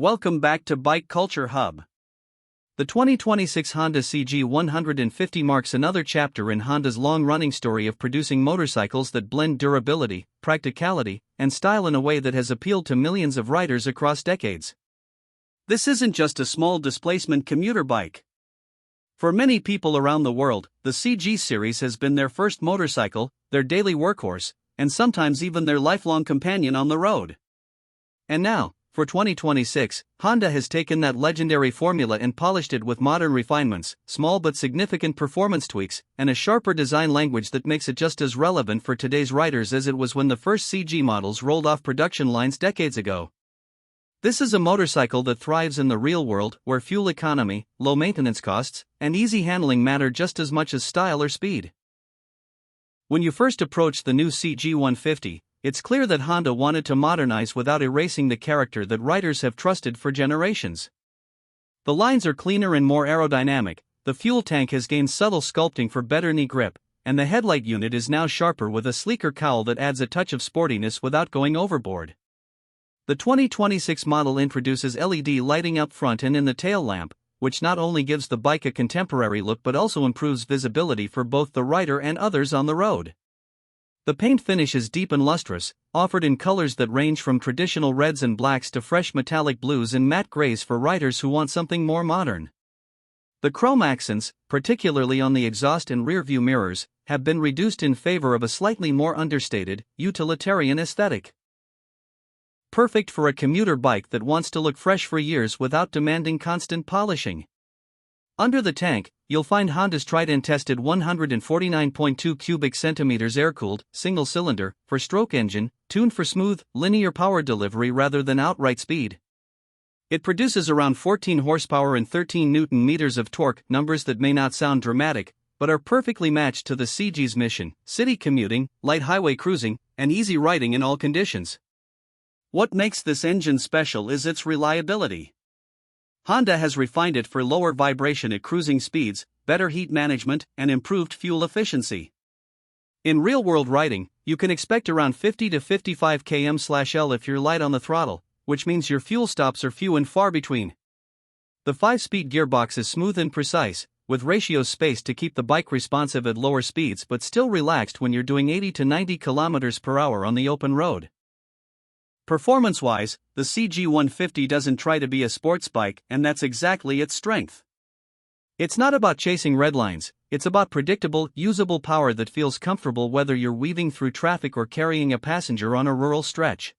Welcome back to Bike Culture Hub. The 2026 Honda CG150 marks another chapter in Honda's long-running story of producing motorcycles that blend durability, practicality, and style in a way that has appealed to millions of riders across decades. This isn't just a small displacement commuter bike. For many people around the world, the CG series has been their first motorcycle, their daily workhorse, and sometimes even their lifelong companion on the road. And now, for 2026, Honda has taken that legendary formula and polished it with modern refinements, small but significant performance tweaks, and a sharper design language that makes it just as relevant for today's riders as it was when the first CG models rolled off production lines decades ago. This is a motorcycle that thrives in the real world, where fuel economy, low maintenance costs, and easy handling matter just as much as style or speed. When you first approach the new CG150, it's clear that Honda wanted to modernize without erasing the character that riders have trusted for generations. The lines are cleaner and more aerodynamic, the fuel tank has gained subtle sculpting for better knee grip, and the headlight unit is now sharper with a sleeker cowl that adds a touch of sportiness without going overboard. The 2026 model introduces LED lighting up front and in the tail lamp, which not only gives the bike a contemporary look but also improves visibility for both the rider and others on the road. The paint finish is deep and lustrous, offered in colors that range from traditional reds and blacks to fresh metallic blues and matte grays for riders who want something more modern. The chrome accents, particularly on the exhaust and rear-view mirrors, have been reduced in favor of a slightly more understated, utilitarian aesthetic. Perfect for a commuter bike that wants to look fresh for years without demanding constant polishing. Under the tank, you'll find Honda's tried-and-tested 149.2 cubic centimeters air-cooled, single-cylinder, four-stroke engine, tuned for smooth, linear power delivery rather than outright speed. It produces around 14 horsepower and 13 Newton-meters of torque, numbers that may not sound dramatic, but are perfectly matched to the CG's mission: city commuting, light highway cruising, and easy riding in all conditions. What makes this engine special is its reliability. Honda has refined it for lower vibration at cruising speeds, better heat management, and improved fuel efficiency. In real-world riding, you can expect around 50 to 55 km/L if you're light on the throttle, which means your fuel stops are few and far between. The 5-speed gearbox is smooth and precise, with ratios spaced to keep the bike responsive at lower speeds but still relaxed when you're doing 80 to 90 km/h on the open road. Performance-wise, the CG150 doesn't try to be a sports bike, and that's exactly its strength. It's not about chasing red lines, it's about predictable, usable power that feels comfortable whether you're weaving through traffic or carrying a passenger on a rural stretch.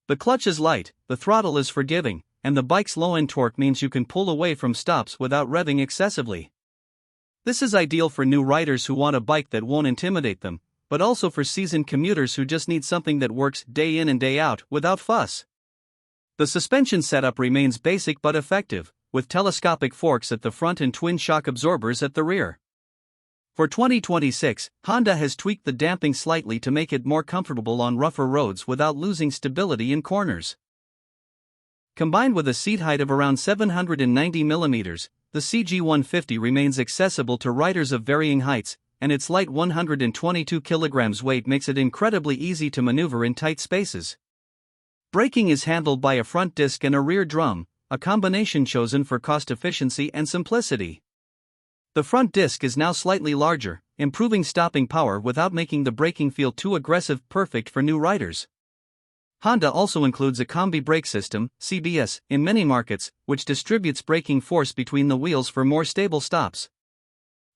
The clutch is light, the throttle is forgiving, and the bike's low-end torque means you can pull away from stops without revving excessively. This is ideal for new riders who want a bike that won't intimidate them, but also for seasoned commuters who just need something that works day in and day out without fuss. The suspension setup remains basic but effective, with telescopic forks at the front and twin shock absorbers at the rear. For 2026, Honda has tweaked the damping slightly to make it more comfortable on rougher roads without losing stability in corners. Combined with a seat height of around 790 mm, the CG150 remains accessible to riders of varying heights, and its light 122 kg weight makes it incredibly easy to maneuver in tight spaces. Braking is handled by a front disc and a rear drum, a combination chosen for cost efficiency and simplicity. The front disc is now slightly larger, improving stopping power without making the braking feel too aggressive, perfect for new riders. Honda also includes a combi brake system, CBS, in many markets, which distributes braking force between the wheels for more stable stops.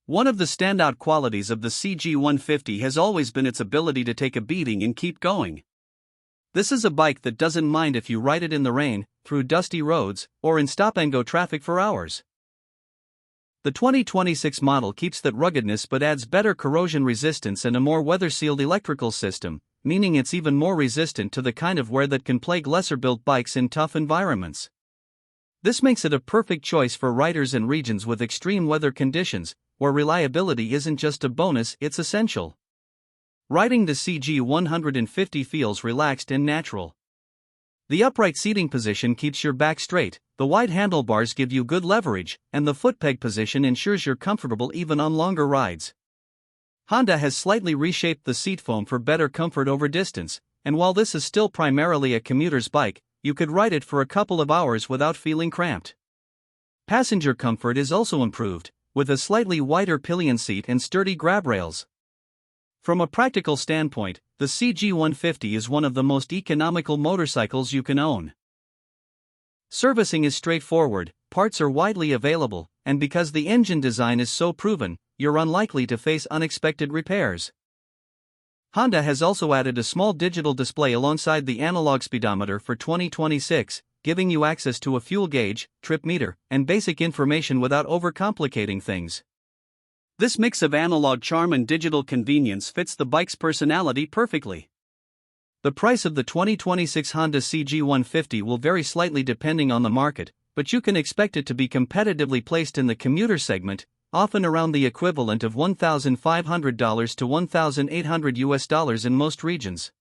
One of the standout qualities of the CG150 has always been its ability to take a beating and keep going. This is a bike that doesn't mind if you ride it in the rain, through dusty roads, or in stop-and-go traffic for hours. The 2026 model keeps that ruggedness but adds better corrosion resistance and a more weather-sealed electrical system, meaning it's even more resistant to the kind of wear that can plague lesser-built bikes in tough environments. This makes it a perfect choice for riders in regions with extreme weather conditions, where reliability isn't just a bonus, it's essential. Riding the CG150 feels relaxed and natural. The upright seating position keeps your back straight, the wide handlebars give you good leverage, and the footpeg position ensures you're comfortable even on longer rides. Honda has slightly reshaped the seat foam for better comfort over distance, and while this is still primarily a commuter's bike, you could ride it for a couple of hours without feeling cramped. Passenger comfort is also improved, with a slightly wider pillion seat and sturdy grab rails. From a practical standpoint, the CG150 is one of the most economical motorcycles you can own. Servicing is straightforward, parts are widely available, and because the engine design is so proven, you're unlikely to face unexpected repairs. Honda has also added a small digital display alongside the analog speedometer for 2026, giving you access to a fuel gauge, trip meter, and basic information without overcomplicating things. This mix of analog charm and digital convenience fits the bike's personality perfectly. The price of the 2026 Honda CG150 will vary slightly depending on the market, but you can expect it to be competitively placed in the commuter segment, often around the equivalent of $1,500 to $1,800 in most regions.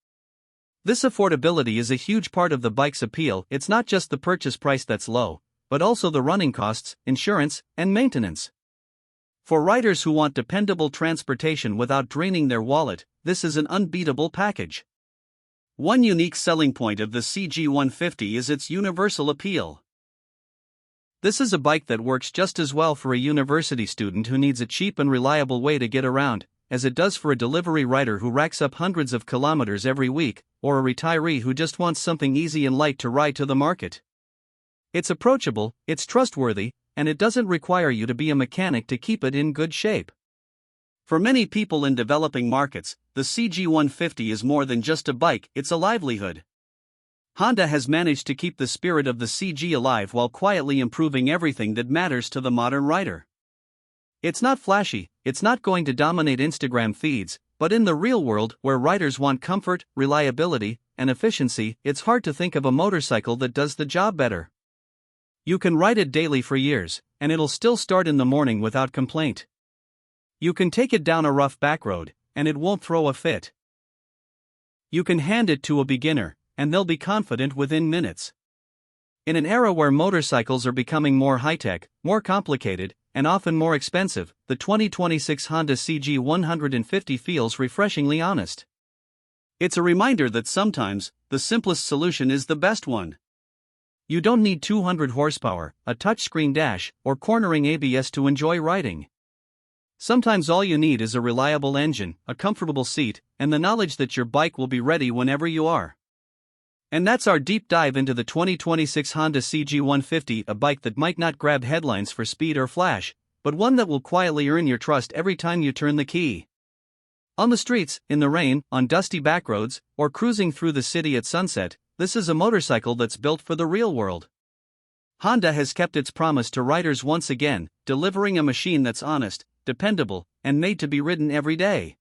This affordability is a huge part of the bike's appeal. It's not just the purchase price that's low, but also the running costs, insurance, and maintenance. For riders who want dependable transportation without draining their wallet, this is an unbeatable package. One unique selling point of the CG150 is its universal appeal. This is a bike that works just as well for a university student who needs a cheap and reliable way to get around, as it does for a delivery rider who racks up hundreds of kilometers every week, or a retiree who just wants something easy and light to ride to the market. It's approachable, it's trustworthy, and it doesn't require you to be a mechanic to keep it in good shape. For many people in developing markets, the CG150 is more than just a bike, it's a livelihood. Honda has managed to keep the spirit of the CG alive while quietly improving everything that matters to the modern rider. It's not flashy, it's not going to dominate Instagram feeds, but in the real world, where riders want comfort, reliability, and efficiency, it's hard to think of a motorcycle that does the job better. You can ride it daily for years, and it'll still start in the morning without complaint. You can take it down a rough back road, and it won't throw a fit. You can hand it to a beginner, and they'll be confident within minutes. In an era where motorcycles are becoming more high-tech, more complicated, and often more expensive, the 2026 Honda CG150 feels refreshingly honest. It's a reminder that sometimes, the simplest solution is the best one. You don't need 200 horsepower, a touchscreen dash, or cornering ABS to enjoy riding. Sometimes all you need is a reliable engine, a comfortable seat, and the knowledge that your bike will be ready whenever you are. And that's our deep dive into the 2026 Honda CG150, a bike that might not grab headlines for speed or flash, but one that will quietly earn your trust every time you turn the key. On the streets, in the rain, on dusty backroads, or cruising through the city at sunset, this is a motorcycle that's built for the real world. Honda has kept its promise to riders once again, delivering a machine that's honest, dependable, and made to be ridden every day.